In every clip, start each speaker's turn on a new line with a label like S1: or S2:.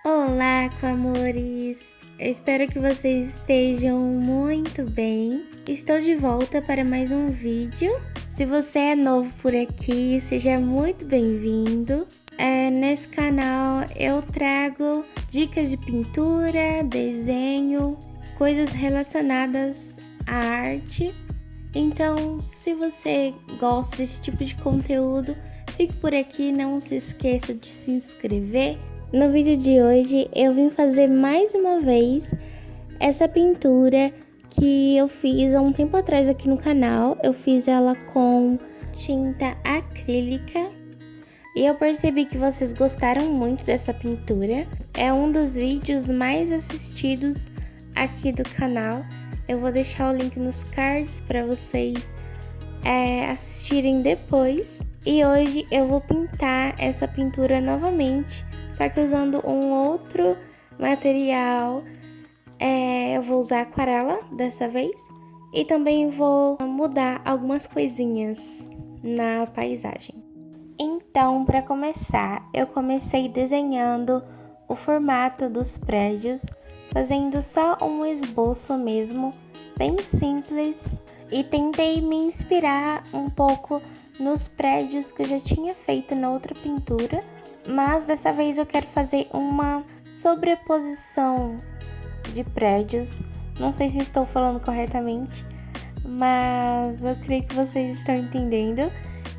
S1: Olá, amores! Eu espero que vocês estejam muito bem. Estou de volta para mais um vídeo. Se você é novo por aqui, seja muito bem-vindo. Nesse canal eu trago dicas de pintura, desenho, coisas relacionadas à arte. Então, se você gosta desse tipo de conteúdo, fique por aqui, não se esqueça de se inscrever. No vídeo de hoje eu vim fazer mais uma vez essa pintura que eu fiz há um tempo atrás aqui no canal. Eu fiz ela com tinta acrílica e eu percebi que vocês gostaram muito dessa pintura. É um dos vídeos mais assistidos aqui do canal. Eu vou deixar o link nos cards para vocês assistirem depois. E hoje eu vou pintar essa pintura novamente, só que usando um outro material. Eu vou usar aquarela dessa vez e também vou mudar algumas coisinhas na paisagem. Então, para começar, eu comecei desenhando o formato dos prédios, fazendo só um esboço mesmo, bem simples, e tentei me inspirar um pouco nos prédios que eu já tinha feito na outra pintura. Mas dessa vez eu quero fazer uma sobreposição de prédios. Não sei se estou falando corretamente, mas eu creio que vocês estão entendendo.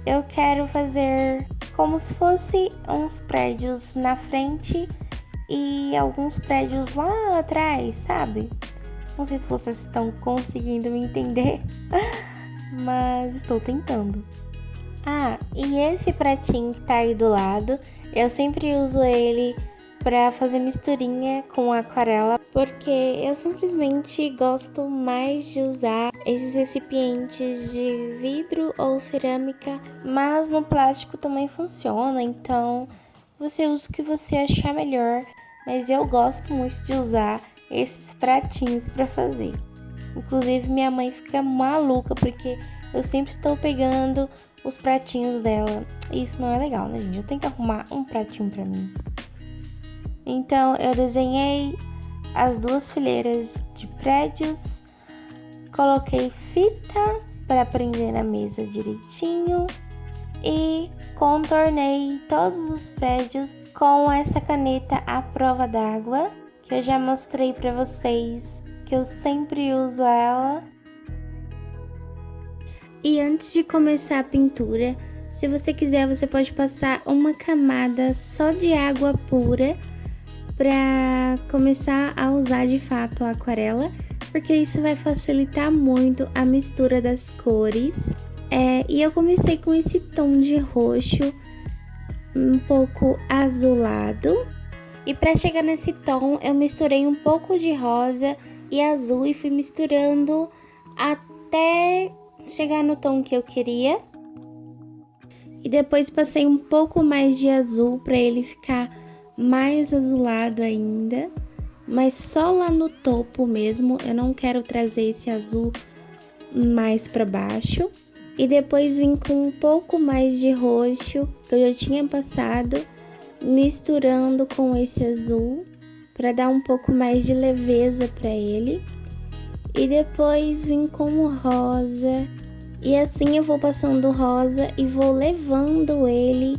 S1: Eu quero fazer como se fosse uns prédios na frente e alguns prédios lá atrás, sabe? Não sei se vocês estão conseguindo me entender, mas estou tentando. E esse pratinho que tá aí do lado, eu sempre uso ele para fazer misturinha com aquarela, porque eu simplesmente gosto mais de usar esses recipientes de vidro ou cerâmica, mas no plástico também funciona, então você usa o que você achar melhor, mas eu gosto muito de usar esses pratinhos para fazer. Inclusive minha mãe fica maluca porque eu sempre estou pegando os pratinhos dela. Isso não é legal, né, gente? Eu tenho que arrumar um pratinho pra mim. Então, eu desenhei as duas fileiras de prédios. Coloquei fita para prender na mesa direitinho. E contornei todos os prédios com essa caneta à prova d'água, que eu já mostrei pra vocês, que eu sempre uso ela. E antes de começar a pintura, se você quiser, você pode passar uma camada só de água pura para começar a usar de fato a aquarela, porque isso vai facilitar muito a mistura das cores. E eu comecei com esse tom de roxo um pouco azulado. E para chegar nesse tom, eu misturei um pouco de rosa e azul e fui misturando até chegar no tom que eu queria. E depois passei um pouco mais de azul para ele ficar mais azulado ainda, mas só lá no topo mesmo. Eu não quero trazer esse azul mais para baixo. E depois vim com um pouco mais de roxo que eu já tinha passado, misturando com esse azul para dar um pouco mais de leveza para ele. E depois vim com o rosa, e assim eu vou passando o rosa e vou levando ele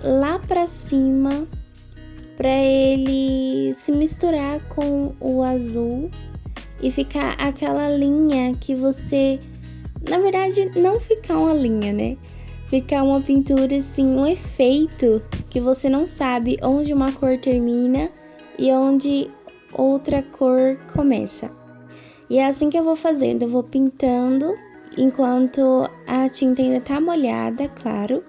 S1: lá pra cima para ele se misturar com o azul e ficar aquela linha que você, na verdade, não ficar uma linha, né? Ficar uma pintura assim, um efeito que você não sabe onde uma cor termina e onde outra cor começa. E é assim que eu vou fazendo, eu vou pintando enquanto a tinta ainda tá molhada, claro.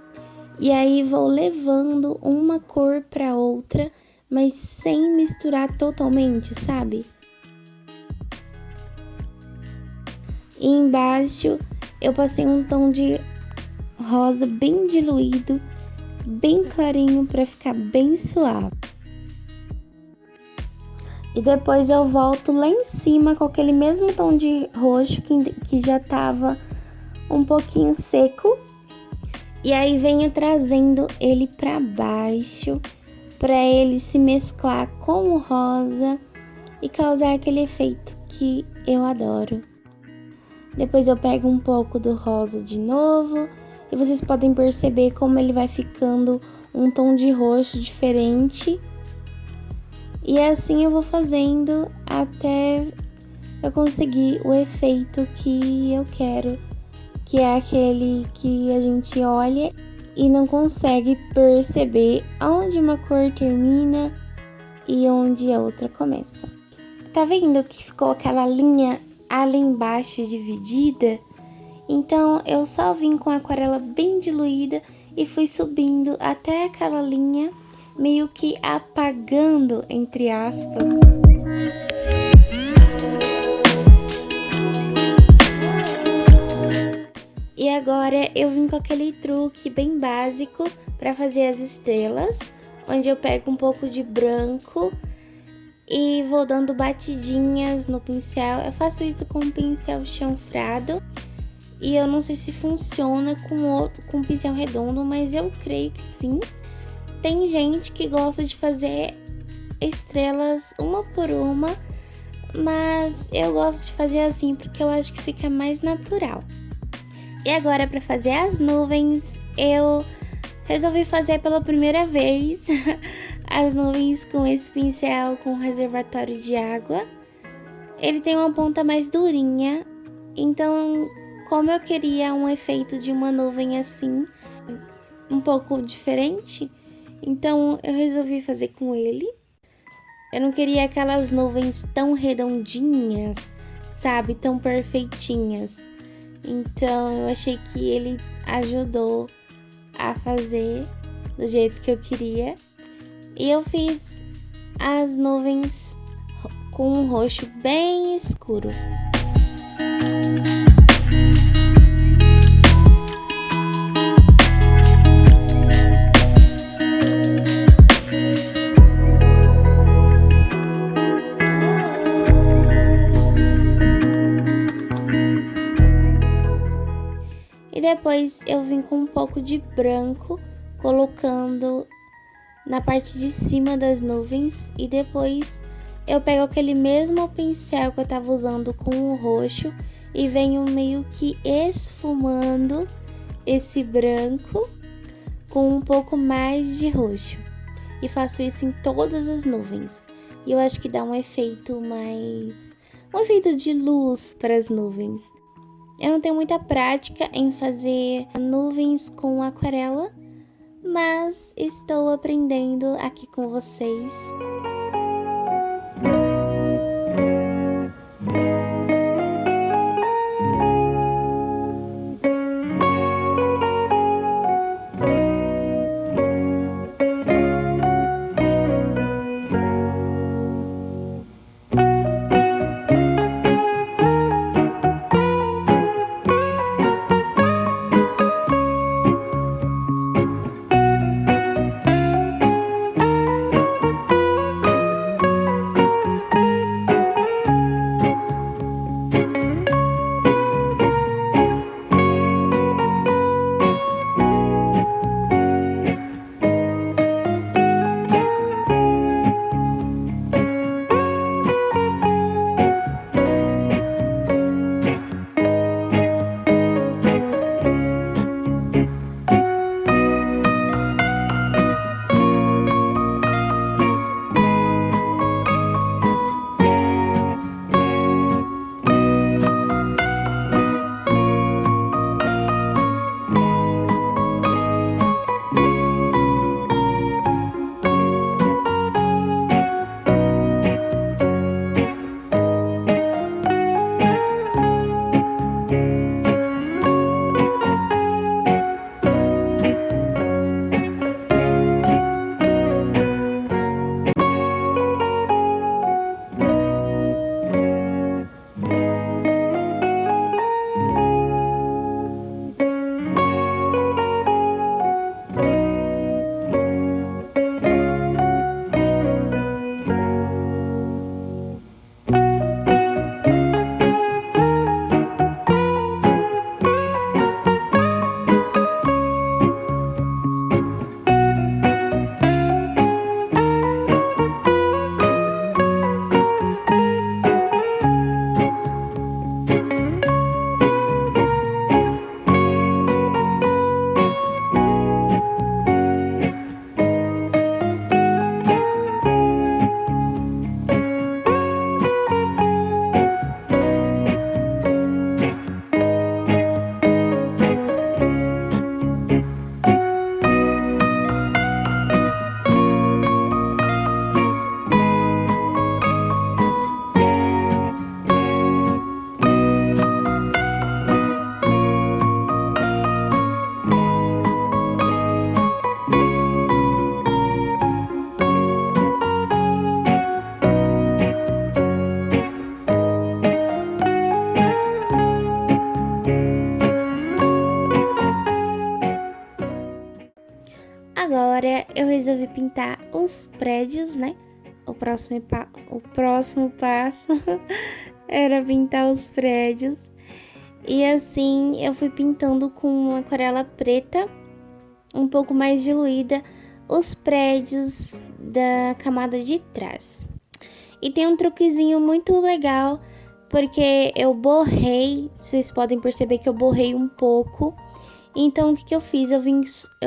S1: E aí vou levando uma cor para outra, mas sem misturar totalmente, sabe? E embaixo eu passei um tom de rosa bem diluído, bem clarinho para ficar bem suave. E depois eu volto lá em cima com aquele mesmo tom de roxo que já tava um pouquinho seco. E aí venho trazendo ele pra baixo para ele se mesclar com o rosa e causar aquele efeito que eu adoro. Depois eu pego um pouco do rosa de novo e vocês podem perceber como ele vai ficando um tom de roxo diferente. E assim eu vou fazendo até eu conseguir o efeito que eu quero, que é aquele que a gente olha e não consegue perceber onde uma cor termina e onde a outra começa. Tá vendo que ficou aquela linha ali embaixo dividida? Então eu só vim com a aquarela bem diluída e fui subindo até aquela linha, meio que apagando, entre aspas. E agora eu vim com aquele truque bem básico para fazer as estrelas, onde eu pego um pouco de branco e vou dando batidinhas no pincel. Eu faço isso com um pincel chanfrado e eu não sei se funciona com um pincel redondo, mas eu creio que sim. Tem gente que gosta de fazer estrelas uma por uma, mas eu gosto de fazer assim porque eu acho que fica mais natural. E agora, para fazer as nuvens, eu resolvi fazer pela primeira vez as nuvens com esse pincel com reservatório de água. Ele tem uma ponta mais durinha, então como eu queria um efeito de uma nuvem assim, um pouco diferente, então eu resolvi fazer com ele. Eu não queria aquelas nuvens tão redondinhas, sabe, tão perfeitinhas. Então eu achei que ele ajudou a fazer do jeito que eu queria. E eu fiz as nuvens com um roxo bem escuro. E depois eu vim com um pouco de branco, colocando na parte de cima das nuvens. E depois eu pego aquele mesmo pincel que eu tava usando com o roxo e venho meio que esfumando esse branco com um pouco mais de roxo. E faço isso em todas as nuvens. E eu acho que dá um efeito um efeito de luz para as nuvens. Eu não tenho muita prática em fazer nuvens com aquarela, mas estou aprendendo aqui com vocês. pintar os prédios, né? O próximo passo era pintar os prédios. E assim eu fui pintando com uma aquarela preta, um pouco mais diluída, os prédios da camada de trás. E tem um truquezinho muito legal, porque eu borrei, vocês podem perceber que eu borrei um pouco. Então o que eu fiz? Eu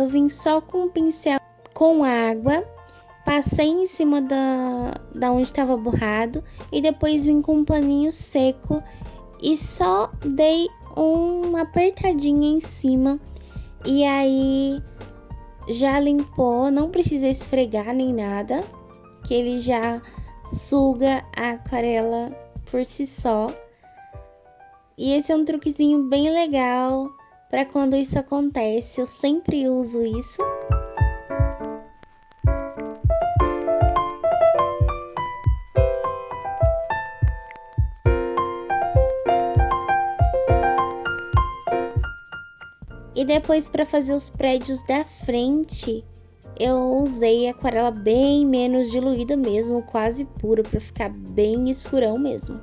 S1: vim só com o pincel com água, passei em cima da onde estava borrado e depois vim com um paninho seco e só dei uma apertadinha em cima e aí já limpou, não precisa esfregar nem nada, que ele já suga a aquarela por si só. E esse é um truquezinho bem legal para quando isso acontece, eu sempre uso isso. E depois, para fazer os prédios da frente, eu usei aquarela bem menos diluída mesmo, quase pura, para ficar bem escurão mesmo.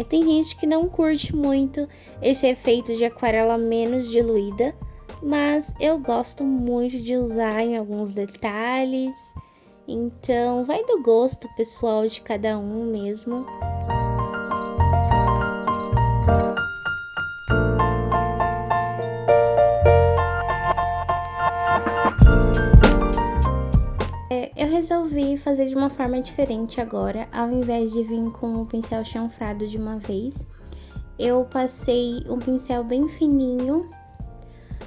S1: Tem gente que não curte muito esse efeito de aquarela menos diluída, mas eu gosto muito de usar em alguns detalhes. Então, vai do gosto pessoal de cada um mesmo. Eu resolvi fazer de uma forma diferente agora, ao invés de vir com o pincel chanfrado de uma vez, eu passei um pincel bem fininho,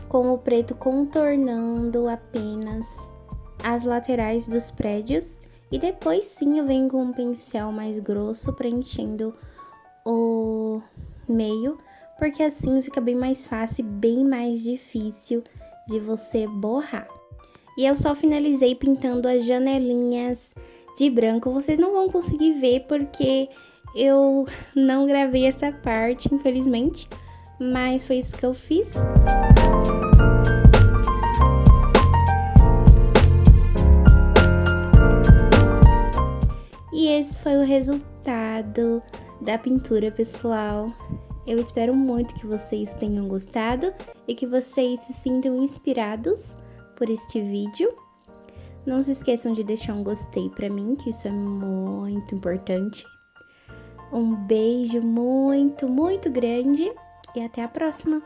S1: com o preto contornando apenas as laterais dos prédios, e depois sim eu venho com um pincel mais grosso preenchendo o meio, porque assim fica bem mais fácil e bem mais difícil de você borrar. E eu só finalizei pintando as janelinhas de branco. Vocês não vão conseguir ver porque eu não gravei essa parte, infelizmente. Mas foi isso que eu fiz. E esse foi o resultado da pintura, pessoal. Eu espero muito que vocês tenham gostado e que vocês se sintam inspirados por este vídeo. Não se esqueçam de deixar um gostei pra mim, que isso é muito importante. Um beijo muito, muito grande e até a próxima!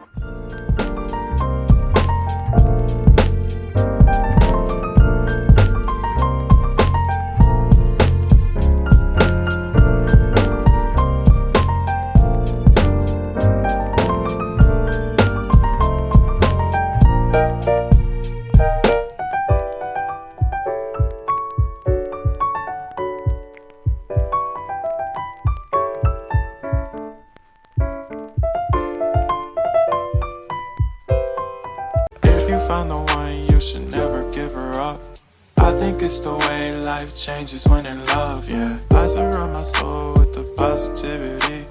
S2: Found the one, you should never give her up. I think it's the way life changes when in love, yeah. I surround my soul with the positivity.